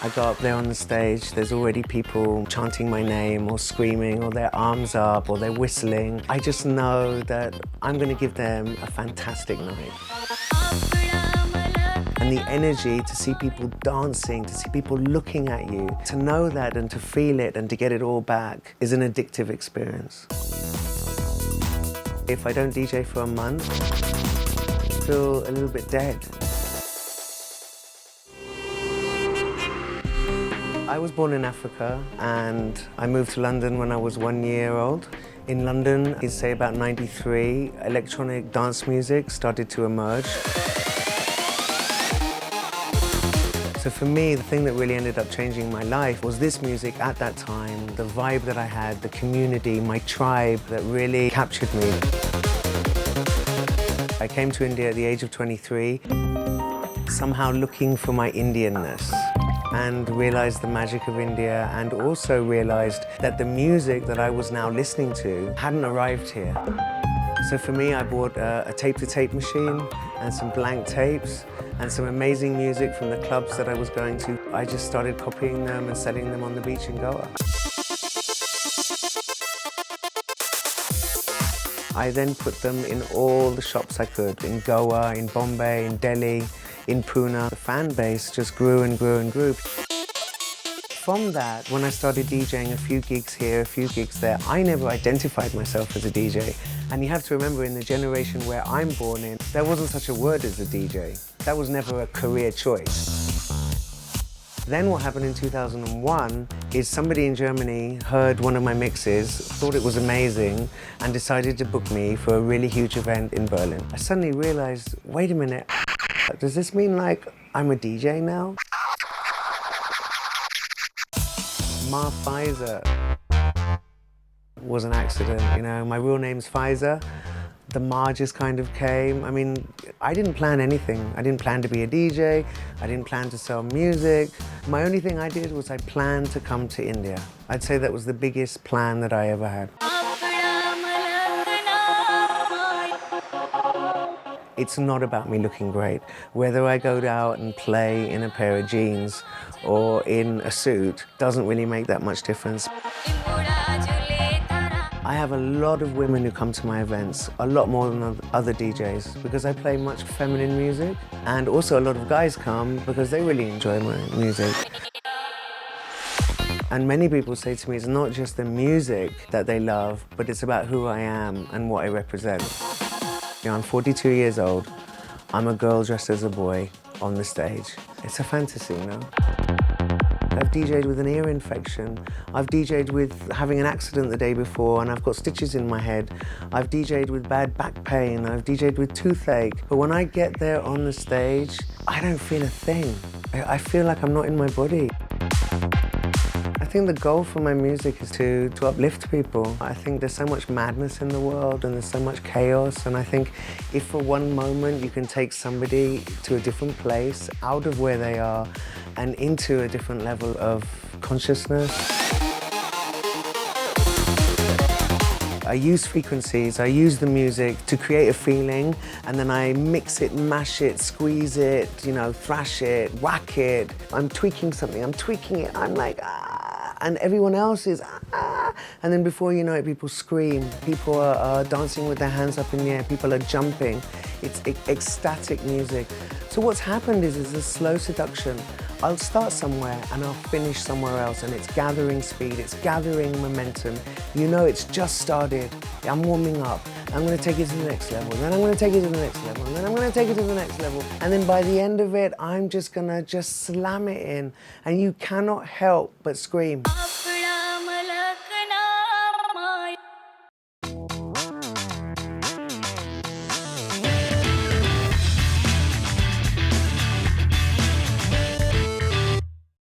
I go up there on the stage, there's already people chanting my name or screaming or their arms up or they're whistling. I just know that I'm going to give them a fantastic night. And the energy to see people dancing, to see people looking at you, to know that and to feel it and to get it all back is an addictive experience. If I don't DJ for a month, I feel a little bit dead. I was born in Africa and I moved to London when I was 1 year old. In London, I'd say about '93, electronic dance music started to emerge. So for me, the thing that really ended up changing my life was this music at that time, the vibe that I had, the community, my tribe that really captured me. I came to India at the age of 23, somehow looking for my Indianness, and realized the magic of India, and also realized that the music that I was now listening to hadn't arrived here. So for me, I bought a tape-to-tape machine and some blank tapes and some amazing music from the clubs that I was going to. I just started copying them and selling them on the beach in Goa. I then put them in all the shops I could, in Goa, in Bombay, in Delhi, in Pune. The fan base just grew and grew and grew. From that, when I started DJing a few gigs here, a few gigs there, I never identified myself as a DJ. And you have to remember, in the generation where I'm born in, there wasn't such a word as a DJ. That was never a career choice. Then what happened in 2001 is somebody in Germany heard one of my mixes, thought it was amazing, and decided to book me for a really huge event in Berlin. I suddenly realized, wait a minute, does this mean like I'm a DJ now? Faiza was an accident, you know. My real name's Faiza. The Ma just kind of came. I mean, I didn't plan anything. I didn't plan to be a DJ. I didn't plan to sell music. My only thing I did was I planned to come to India. I'd say that was the biggest plan that I ever had. It's not about me looking great. Whether I go out and play in a pair of jeans or in a suit doesn't really make that much difference. I have a lot of women who come to my events, a lot more than other DJs, because I play much feminine music. And also a lot of guys come because they really enjoy my music. And many people say to me, it's not just the music that they love, but it's about who I am and what I represent. You know, I'm 42 years old. I'm a girl dressed as a boy on the stage. It's a fantasy, you know? I've DJ'd with an ear infection. I've DJ'd with having an accident the day before and I've got stitches in my head. I've DJ'd with bad back pain. I've DJ'd with toothache. But when I get there on the stage, I don't feel a thing. I feel like I'm not in my body. I think the goal for my music is to uplift people. I think there's so much madness in the world and there's so much chaos, and I think if for one moment you can take somebody to a different place, out of where they are, and into a different level of consciousness. I use frequencies, I use the music to create a feeling, and then I mix it, mash it, squeeze it, you know, thrash it, whack it. I'm tweaking something, I'm tweaking it, I'm like, ah, and everyone else is, ah, and then before you know it, people scream, people are dancing with their hands up in the air, people are jumping. It's ecstatic music. So what's happened is a slow seduction. I'll start somewhere and I'll finish somewhere else, and it's gathering speed, it's gathering momentum. You know it's just started. I'm warming up. I'm going to take it to the next level, then I'm going to take it to the next level, and then I'm going to take it to the next level. And then by the end of it, I'm just going to slam it in, and you cannot help but scream.